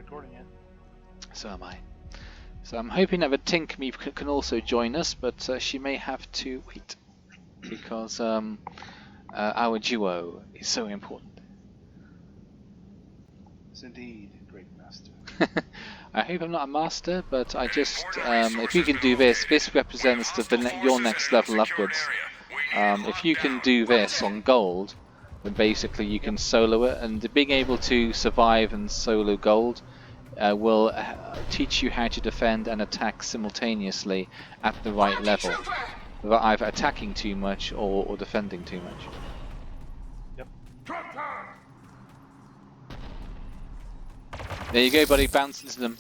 recording yet. So am I. So I'm hoping that the Tinkme can also join us, but she may have to wait because our duo is so important. Yes, indeed, great master. I hope I'm not a master, but I just if you can do this represents your next level upwards. If you can do this on gold, then basically you can solo it, and being able to survive and solo gold will teach you how to defend and attack simultaneously at the right level, without either attacking too much or defending too much. Yep. There you go, buddy. Bounce into them.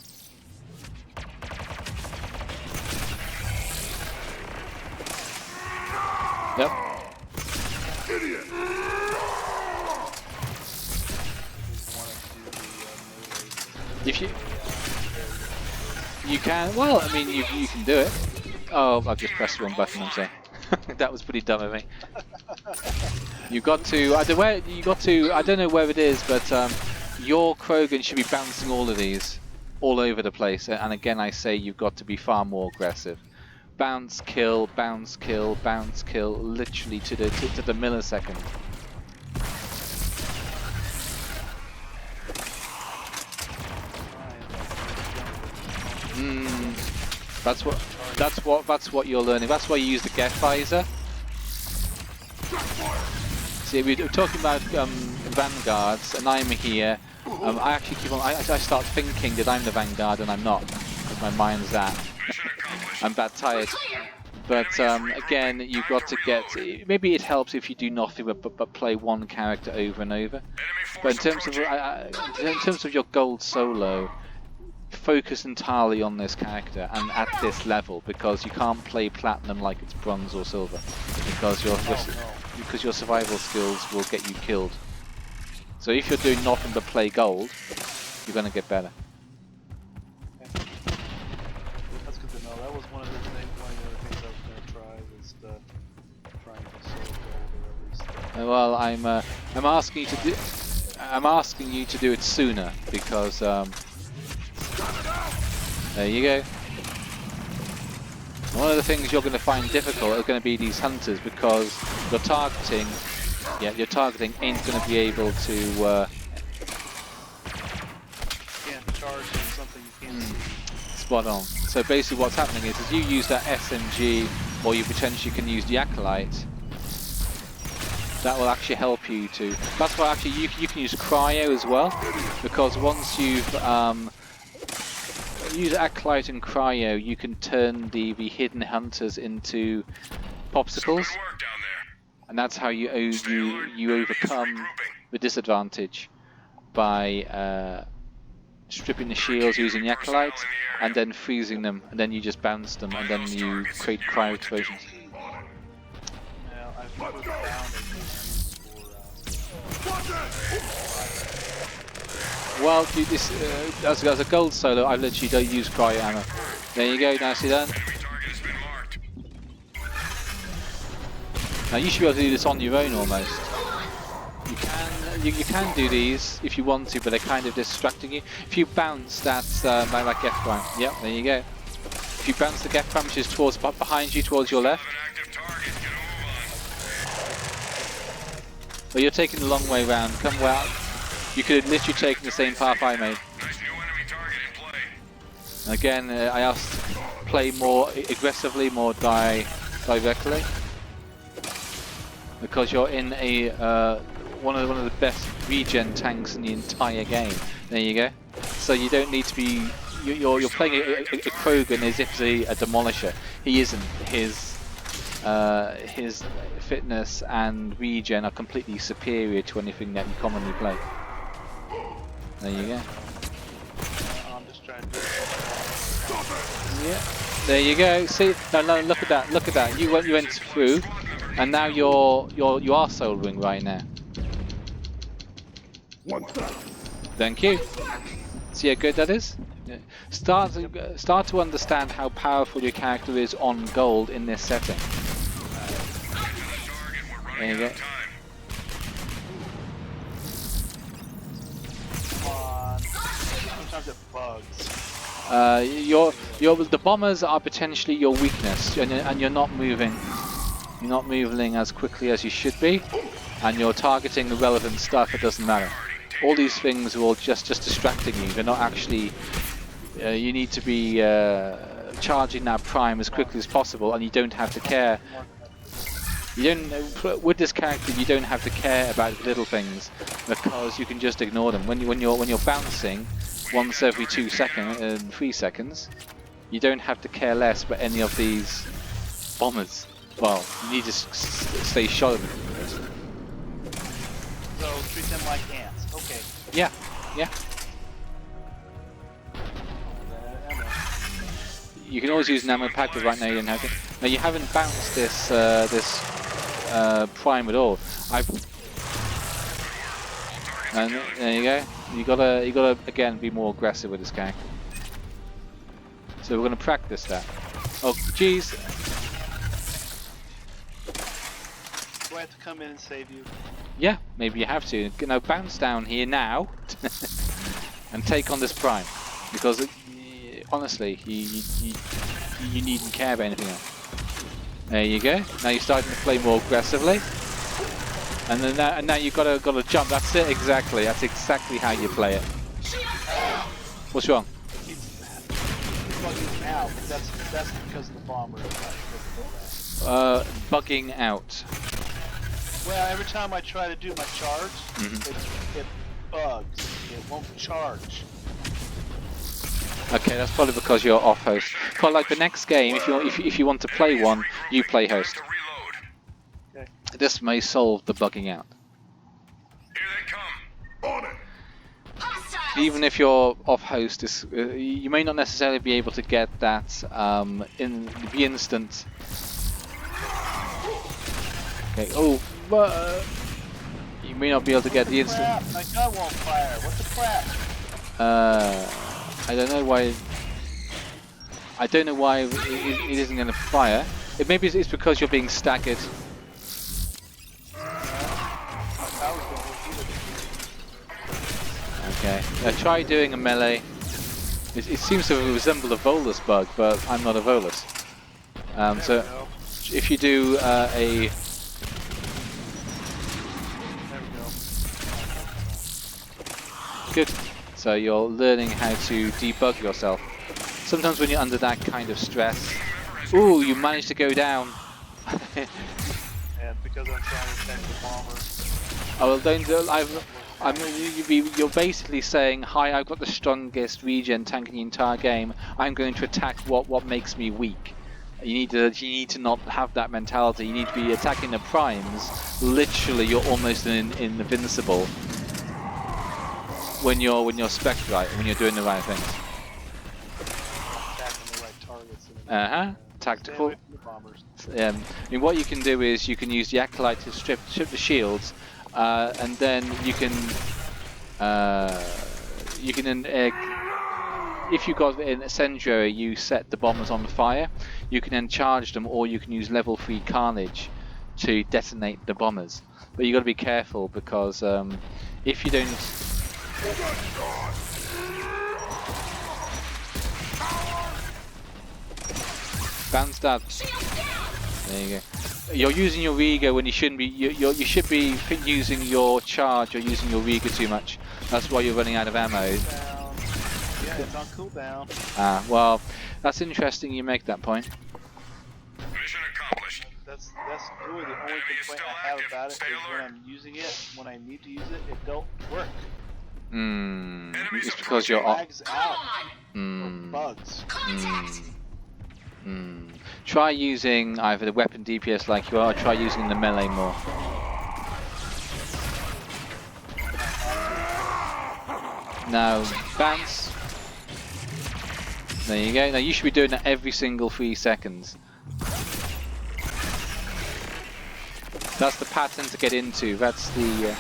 Yep. Idiot. If you can, well, I mean, you can do it. Oh, I've just pressed the wrong button. I'm sorry. That was pretty dumb of me. You got to. I don't know where it is, but your Krogan should be bouncing all of these all over the place. And again, I say you've got to be far more aggressive. Bounce, kill, bounce, kill, bounce, kill, literally to the millisecond. That's what you're learning. That's why you use the Get Visor. See, we're talking about vanguards, and I'm here. I actually keep on. I start thinking that I'm the vanguard, and I'm not, because my mind's that. I'm that tired. But again, you've got to get. Maybe it helps if you do nothing but play one character over and over. But in terms of your gold solo, focus entirely on this character and at this level, because you can't play platinum like it's bronze or silver, because your survival skills will get you killed. So if you're doing nothing but play gold, you're going to get better. Okay. That's good to know. That was one of the other things I was going to try, was trying to solo gold, or at least. Well, I'm asking you to do it sooner, because there you go. One of the things you're going to find difficult are going to be these hunters, because your targeting ain't going to be able to. You can't charge something you can't see. Spot on. So basically, what's happening is you use that SMG, or you potentially can use the Acolyte. That will actually help you to. That's why actually you can use Cryo as well, because once you've use Acolyte and Cryo, you can turn the hidden hunters into popsicles, and that's how you overcome the disadvantage by stripping the shields using the Acolyte and then freezing them, and then you just bounce them, and then you create cryo explosions. Now, I've found Well, dude, this as a gold solo, I literally don't use cryo ammo. There you go, nicely done. Now you should be able to do this on your own almost. You can do these if you want to, but they're kind of distracting you. If you bounce, that's like Get Prime. Yep, there you go. If you bounce the Get Prime, which is towards behind you, towards your left. Well, you're taking the long way round. Come well. You could have literally taken the same path I made. Again, I asked to play more aggressively, more directly, because you're in a one of the best regen tanks in the entire game. There you go. So you don't need to be. You're playing a Krogan as if he's a demolisher. He isn't. His fitness and regen are completely superior to anything that you commonly play. There you go. I'm just trying to. Yeah. There you go. See? No, look at that. Look at that. You went through, and now you are soloing right now. Thank you. See how good that is? Yeah. Start to understand how powerful your character is on gold in this setting. There you go. sometimes it bugs. The bombers are potentially your weakness, and you're not moving. You're not moving as quickly as you should be, and you're targeting the relevant stuff. It doesn't matter. All these things are all just distracting you. They're not actually. You need to be charging that prime as quickly as possible, and you don't have to care. You don't. With this character, you don't have to care about little things because you can just ignore them. When you're bouncing once every 3 seconds, you don't have to care less about any of these bombers. Well, you need to stay shot of them. So treat them like ants. Okay. Yeah. You can always use an ammo pack, but right now you don't have to. Now you haven't bounced this prime at all. And there you go. You gotta again be more aggressive with this character. So we're gonna practice that. Oh jeez. Do I have to come in and save you? Yeah, maybe you have to. Now bounce down here now and take on this prime, because honestly, you needn't care about anything else. There you go. Now you're starting to play more aggressively, and then now you've got to jump. That's it exactly. That's exactly how you play it. What's wrong? Bugging out. That's because of the bomber. Bugging out. Well, every time I try to do my charge, it bugs. It won't charge. Okay, that's probably because you're off host. But like the next game, if you want to play one, you play host. Okay. This may solve the bugging out. Here they come. On it. Even if you're off host, you may not necessarily be able to get that in the instant. Okay. Oh, but you may not be able to get the instant. Crap, my gun won't fire. What the crap? I don't know why. I don't know why it isn't going to fire. Maybe it's because you're being staggered. Okay. Try doing a melee. It seems to resemble a Volus bug, but I'm not a Volus. So if you do a. Good. So you're learning how to debug yourself. Sometimes when you're under that kind of stress, ooh, you managed to go down. And because I'm trying to tank the bomber. Oh well, you're basically saying, hi, I've got the strongest regen tank in the entire game. I'm going to attack what makes me weak. You need to not have that mentality. You need to be attacking the primes. Literally, you're almost invincible. When you're spec right, when you're doing the right things. Attacking the right targets. Tactical. Stay away from the bombers. I mean, what you can do is you can use the acolyte to strip the shields, and then you can if you've got an incendiary, you set the bombers on fire. You can then charge them, or you can use level 3 carnage to detonate the bombers. But you got to be careful because if you don't. Bounce that. There you go. You're using your Riga when you shouldn't be. You should be using your charge or using your Riga too much. That's why you're running out of ammo. Yeah, it's on cooldown. Ah, well, that's interesting. You make that point. Mission accomplished. That's really the only complaint I have about it is when I'm using it, when I need to use it, it don't work. It's because you're off. Lags out. Or bugs. Try using either the weapon DPS like you are, or try using the melee more. Now, bounce. There you go. Now you should be doing that every single 3 seconds. That's the pattern to get into. That's the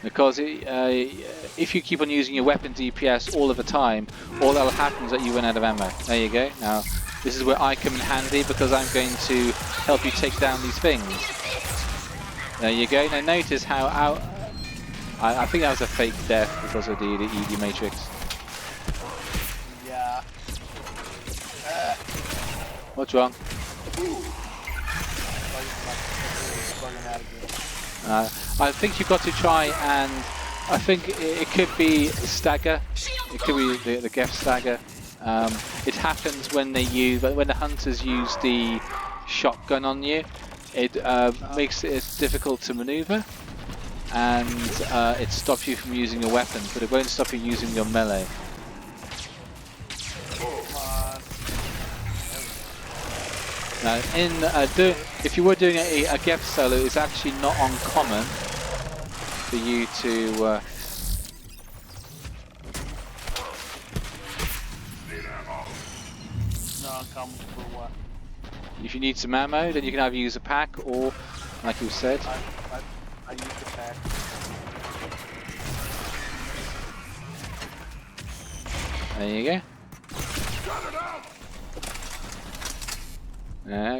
because if you keep on using your weapon DPS all of the time, all that'll happen is that you run out of ammo. There you go. Now this is where I come in handy because I'm going to help you take down these things. There you go. Now notice how I think that was a fake death because of the ED matrix. Yeah. What's wrong? Bugging out again. I think you've got to try and I think it could be stagger. It could be the Geth stagger. It happens when when the hunters use the shotgun on you. It makes it difficult to maneuver, and it stops you from using your weapon, but it won't stop you using your melee. Now, if you were doing a Geth solo, it's actually not uncommon for you to. Not uncommon for what? If you need some ammo, then you can either use a pack or, like you said. I use the pack. There you go.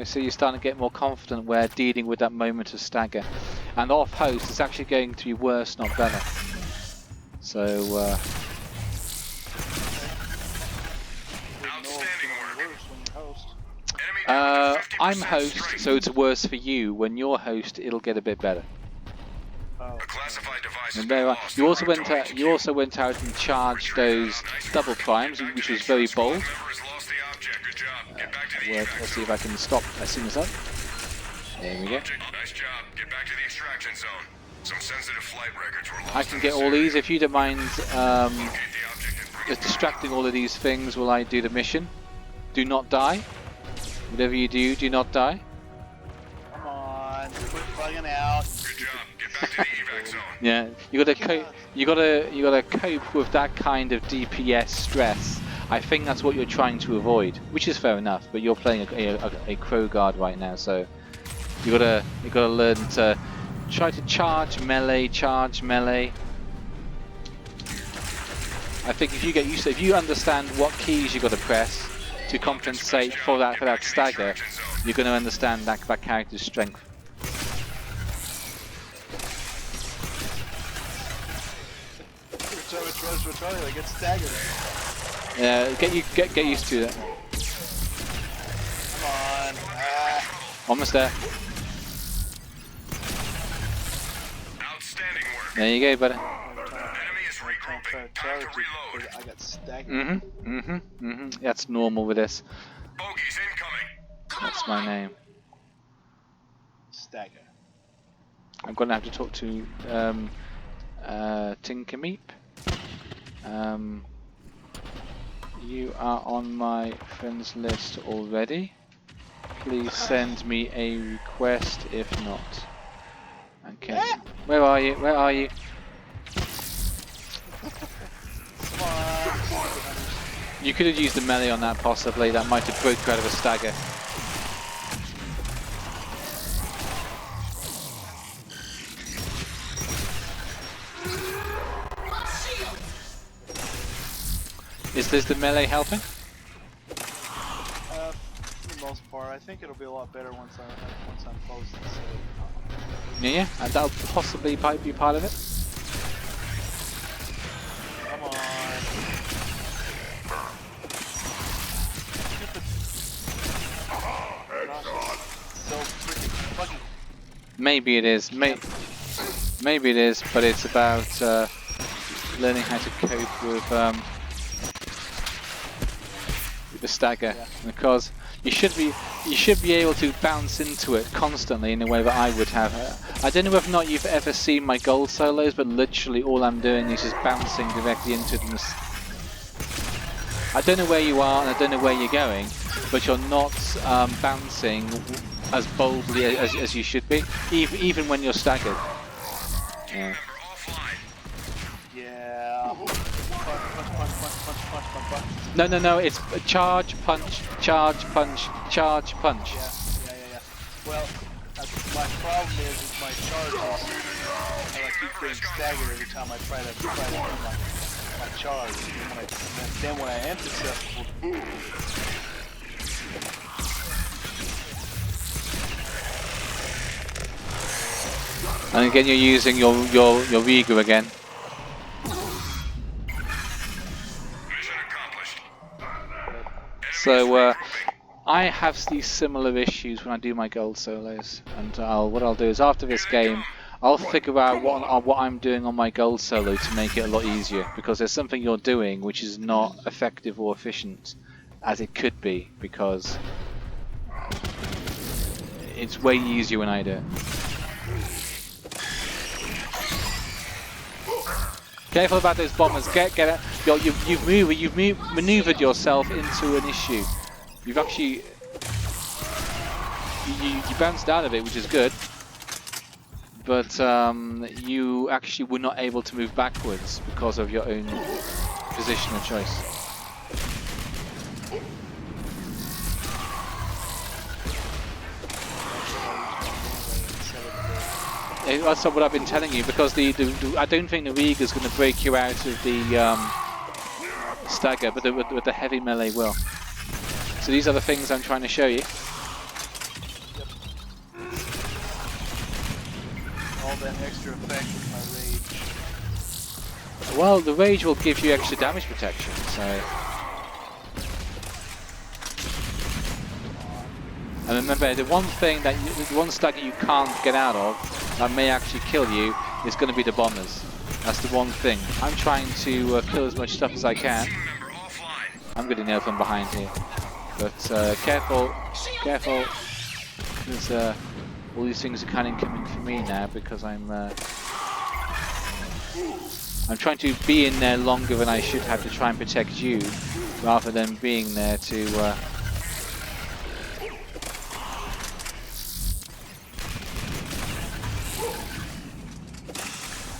So you're starting to get more confident where dealing with that moment of stagger. And off host, it's actually going to be worse, not better. So, I'm host, so it's worse for you. When you're host, it'll get a bit better. Oh. And there are, you also went out and charged those double primes, which was very bold. Let's see if I can stop as soon as that. There we go. Nice job. Get back to the extraction zone. Some sensitive flight records were lost. I can get all these if you don't mind distracting all of these things while I do the mission. Do not die. Whatever you do, do not die. Come on, quit bugging out. Good job. Get back to the evac zone. Yeah, you gotta cope with that kind of DPS stress. I think that's what you're trying to avoid, which is fair enough. But you're playing a Crow Guard right now, so you gotta learn to try to charge melee. I think if you get used to, if you understand what keys you got to press to compensate for that stagger, you're going to understand that character's strength. I get staggered. Yeah, get used to that. Come on. Almost there. Outstanding work. There you go, buddy. Enemy is regrouping. Time to reload. I got staggered. That's normal with this. Bogies incoming. That's my name. Stagger. I'm gonna have to talk to Tinkermeep. You are on my friends list already. Please send me a request if not. Okay. Where are you? Where are you? Come on. You could have used the melee on that possibly. That might have broke you out of a stagger. Is this the melee helping? For the most part, I think it'll be a lot better once I'm close to the city. Yeah, and that'll possibly be part of it. Come on. So freaking fucking. Maybe it is. Maybe it is, but it's about learning how to cope with the stagger, because you should be able to bounce into it constantly in a way that I would have. I don't know whether or not you've ever seen my gold solos, but literally all I'm doing is just bouncing directly into them. I don't know where you are and I don't know where you're going, but you're not bouncing as boldly as you should be, even when you're staggered. Yeah. Yeah. Punch. No, it's charge, punch, charge, punch, charge, punch. Yeah. Well, my problem is my charges, and I keep getting staggered every time I try to do my charge. And then when I am successful, and again, you're using your Riga again. Mission accomplished. So I have these similar issues when I do my gold solos, and what I'll do is after this game, I'll figure out what I'm doing on my gold solo to make it a lot easier, because there's something you're doing which is not effective or efficient as it could be, because it's way easier when I do it. Careful about those bombers. Get it. You've maneuvered yourself into an issue. You've actually you bounced out of it, which is good. But you actually were not able to move backwards because of your own positional choice. That's what I've been telling you, because I don't think the Riga is going to break you out of the stagger, but with the heavy melee will. So these are the things I'm trying to show you. All that extra effect with my rage. Well, the rage will give you extra damage protection, so. And remember, the one stagger you can't get out of that may actually kill you is going to be the bombers. That's the one thing. I'm trying to kill as much stuff as I can. I'm getting nailed from behind here, but careful, because all these things are kind of coming for me now, because I'm trying to be in there longer than I should have to try and protect you, rather than being there to.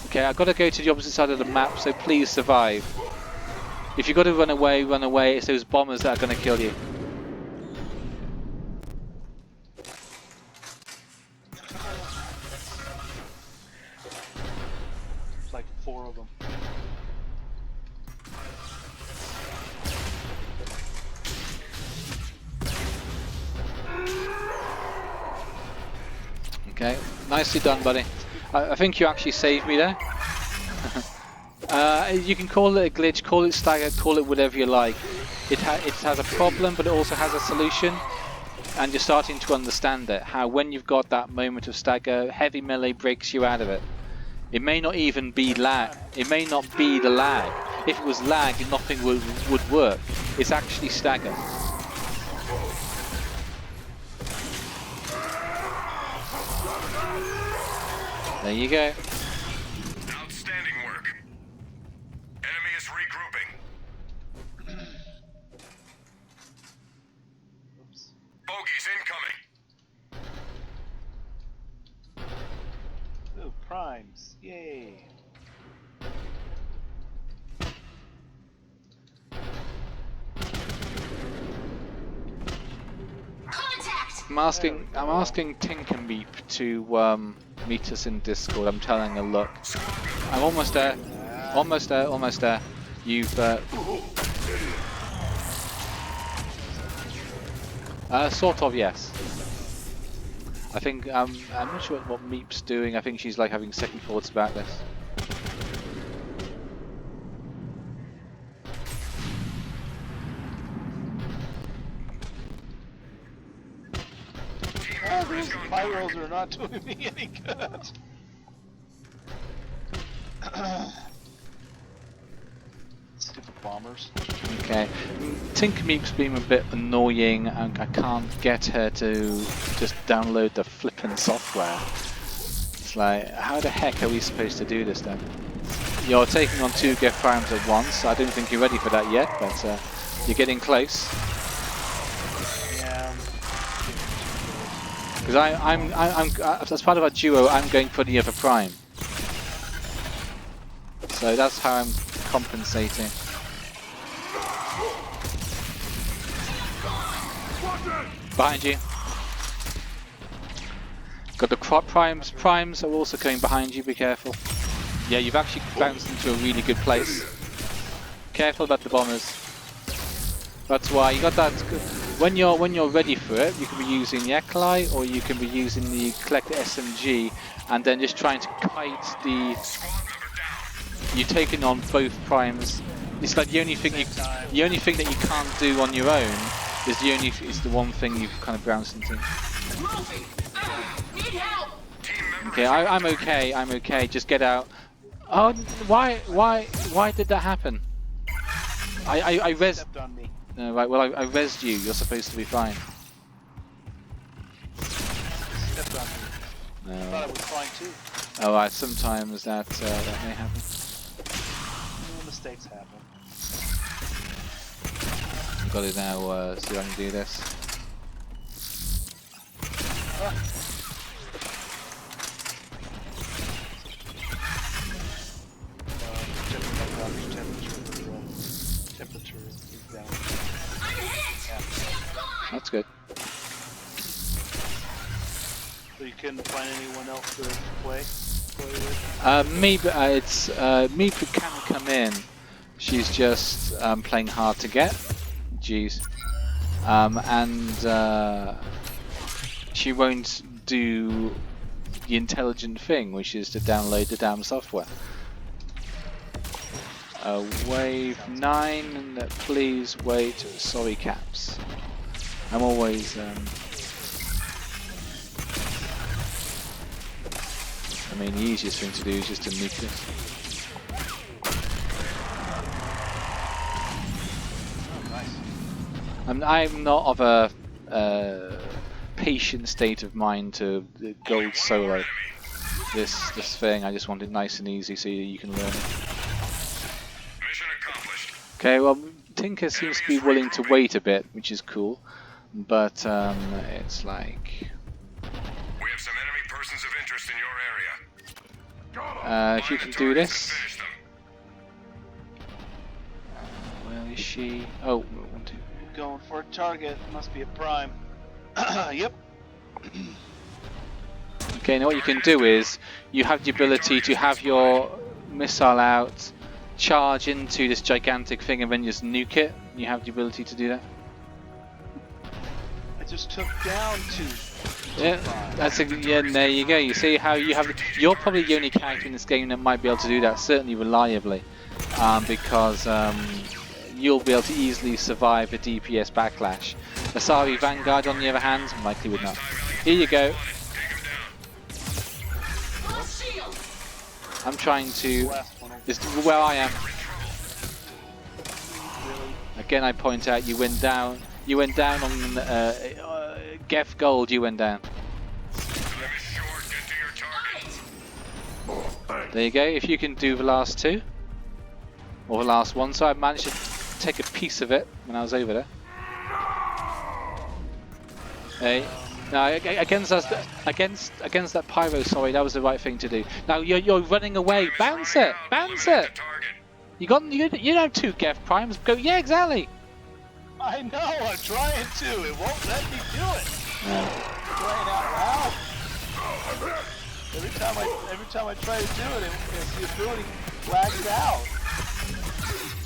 Okay, I've got to go to the opposite side of the map, so please survive. If you've got to run away, run away. It's those bombers that are going to kill you. It's like 4 of them. Okay, nicely done, buddy. I think you actually saved me there. You can call it a glitch, call it stagger, call it whatever you like. It has a problem, but it also has a solution, and you're starting to understand it. How when you've got that moment of stagger, heavy melee breaks you out of it. It may not even be lag. It may not be the lag. If it was lag, nothing would work. It's actually stagger. There you go. Outstanding work. Enemy is regrouping. Oops. Bogeys incoming. Ooh, primes. Yay. I'm asking Tinkermeep to meet us in Discord. I'm telling her, look, I'm almost there, almost there, almost there. You've sort of, yes. I think I'm not sure what Meep's doing. I think she's like having second thoughts about this. These pyros are not doing me any good. Stupid bombers. Okay, Tinkermeep's been a bit annoying, and I can't get her to just download the flippin' software. It's like, how the heck are we supposed to do this then? You're taking on 2 Geth Primes at once. I don't think you're ready for that yet, but you're getting close. Yeah. Because I'm as part of our duo, I'm going for the other Prime. So that's how I'm compensating. Behind you. Got the primes. Primes are also coming behind you. Be careful. Yeah, you've actually bounced into a really good place. Careful about the bombers. That's why you got that. When you're ready for it, you can be using the Eclai, or you can be using the Collect SMG, and then just trying to kite the. You're taking on both primes. It's like the only thing that you can't do on your own Is the one thing you've kind of bounced into. Okay, I'm okay. I'm okay. Just get out. Oh, why did that happen? I res. Stepped on me. Right. Well, I resed you. You're supposed to be fine. Stepped on me. I thought I was fine too. Oh, right. Sometimes that may happen. Mistakes happen. I've got it now. See if I can do this. Temperature is down. That's good. So you couldn't find anyone else to play with? It's Meep can come in. She's just playing hard to get. Jeez. And she won't do the intelligent thing, which is to download the damn software. Wave 9, please wait. Sorry, Caps. I'm always. I mean, the easiest thing to do is just to nuke this. Oh, nice. I'm not of a patient state of mind to gold solo this thing. I just want it nice and easy so you can learn it. Mission accomplished. Okay, well, Tinker seems to be willing to wait a bit, which is cool, but it's like. We have some enemy persons of interest in your area. If you can do this. Where is she? Oh, 1, 2. Going for a target. Must be a prime. Yep. Okay, now what you can do is you have the ability to have your missile out, charge into this gigantic thing, and then just nuke it. You have the ability to do that. I just took down 2. Yeah, there you go. You see how you have. You're probably the only character in this game that might be able to do that, certainly reliably, because you'll be able to easily survive a DPS backlash. Asari Vanguard, on the other hand, likely would not. Here you go. I'm trying to. This is where I am. Again, I point out you went down. You went down on Gef Gold. You went down. There you go. If you can do the last 2 or the last one, so I managed to take a piece of it when I was over there. Hey, now against that pyro, sorry, that was the right thing to do. Now you're running away. Bounce it, bounce it. You don't have 2 Gef primes. Go, yeah, exactly. I know, I'm trying to. It won't let me do it. No. Playing out loud. Every time I try to do it, the ability lags out.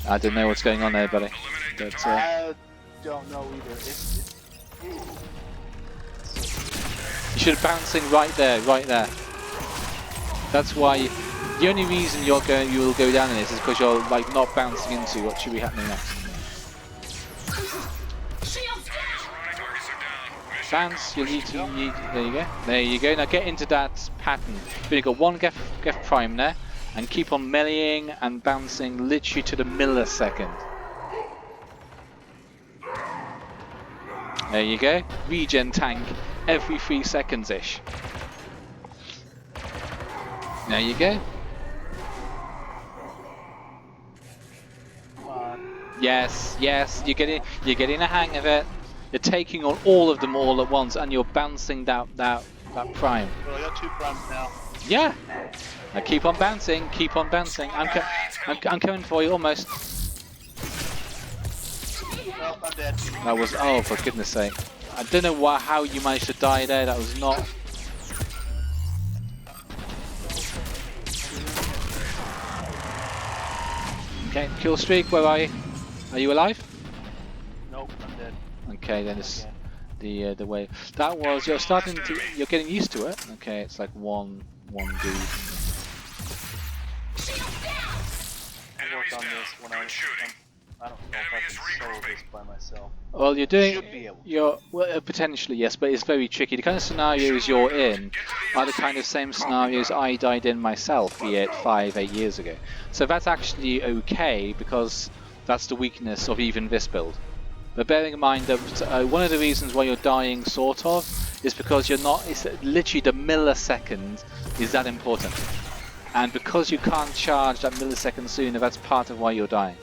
I don't know what's going on there, buddy. But, I don't know either. you should have bouncing right there, right there. That's why. The only reason you will go down in this is because you're like not bouncing into what should be happening next. Bounce, you need to, there you go. There you go. Now get into that pattern. You've got 1 Gef Prime there, and keep on meleeing and bouncing literally to the millisecond. There you go. Regen tank every 3 seconds ish. There you go. Yes, yes, you're getting a hang of it. You're taking on all of them all at once, and you're bouncing that prime. Well, I got 2 primes now. Yeah. Now keep on bouncing, keep on bouncing. I'm coming for you almost. Well, I'm dead. That was, oh, for goodness sake. I don't know how you managed to die there. That was not. Okay, kill streak. Where are you? Are you alive? Nope, I'm dead. Okay, then it's the way. That was you're getting used to it. Okay, it's like one dude. I work on this when I don't know if I can solve this by myself. Well, you're doing. Should be able to. You're well, potentially yes, but it's very tricky. The kind of scenarios you're in are the kind of same scenarios I died in myself, be it 5, 8 years ago. So that's actually okay because that's the weakness of even this build. But bearing in mind that one of the reasons why you're dying, sort of, is because you're not. It's literally the millisecond is that important, and because you can't charge that millisecond sooner, that's part of why you're dying.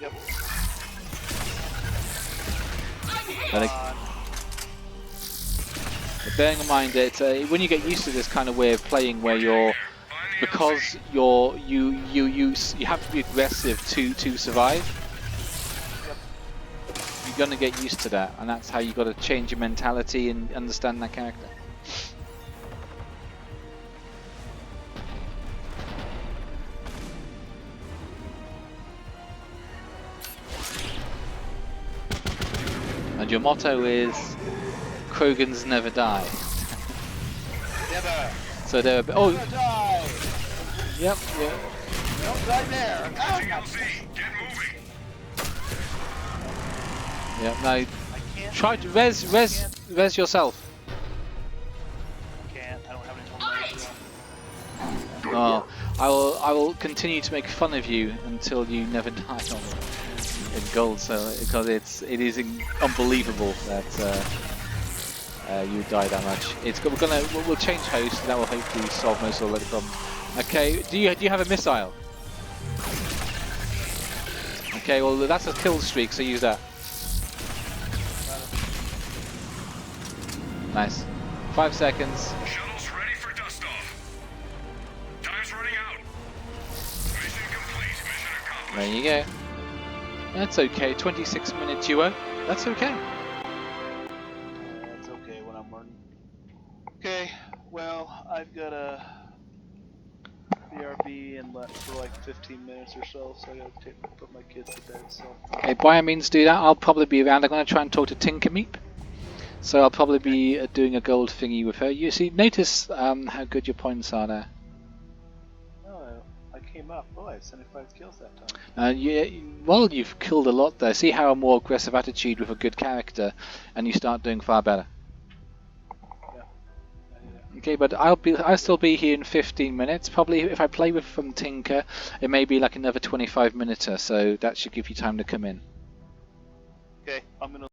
Yep. But bearing in mind that when you get used to this kind of way of playing, where you have to be aggressive to survive, you're gonna get used to that, and that's how you got to change your mentality and understand that character. And your motto is Krogans never die. Never. So they're oh Never die. yep yeah. Don't die there. LZ, get moving. Yeah, now I can't. try to res yourself. I can't. I don't have any more. Oh, I will continue to make fun of you until you never die in gold. So because it is unbelievable that you die that much. We'll change host. And that will hopefully solve most of the problems. Okay, do you have a missile? Okay, well that's a kill streak, so use that. Nice. 5 seconds. Shuttle's ready for dust off. Time's running out. Mission complete. Mission accomplished. There you go. That's okay. 26-minute duo. That's okay. That's okay when I'm running. Okay, well, I've got a BRB for like 15 minutes or so I gotta put my kids to bed, so. Okay, by all means do that. I'll probably be around. I'm going to try and talk to Tinkermeep. So I'll probably be doing a gold thingy with her. You see, notice how good your points are there. Oh, I came up. Oh, I had 75 kills that time. Well, you've killed a lot there. See how a more aggressive attitude with a good character, and you start doing far better. Yeah. Okay, but I'll still be here in 15 minutes. Probably if I play with from Tinker, it may be like another 25 minutes, so that should give you time to come in. Okay, I'm gonna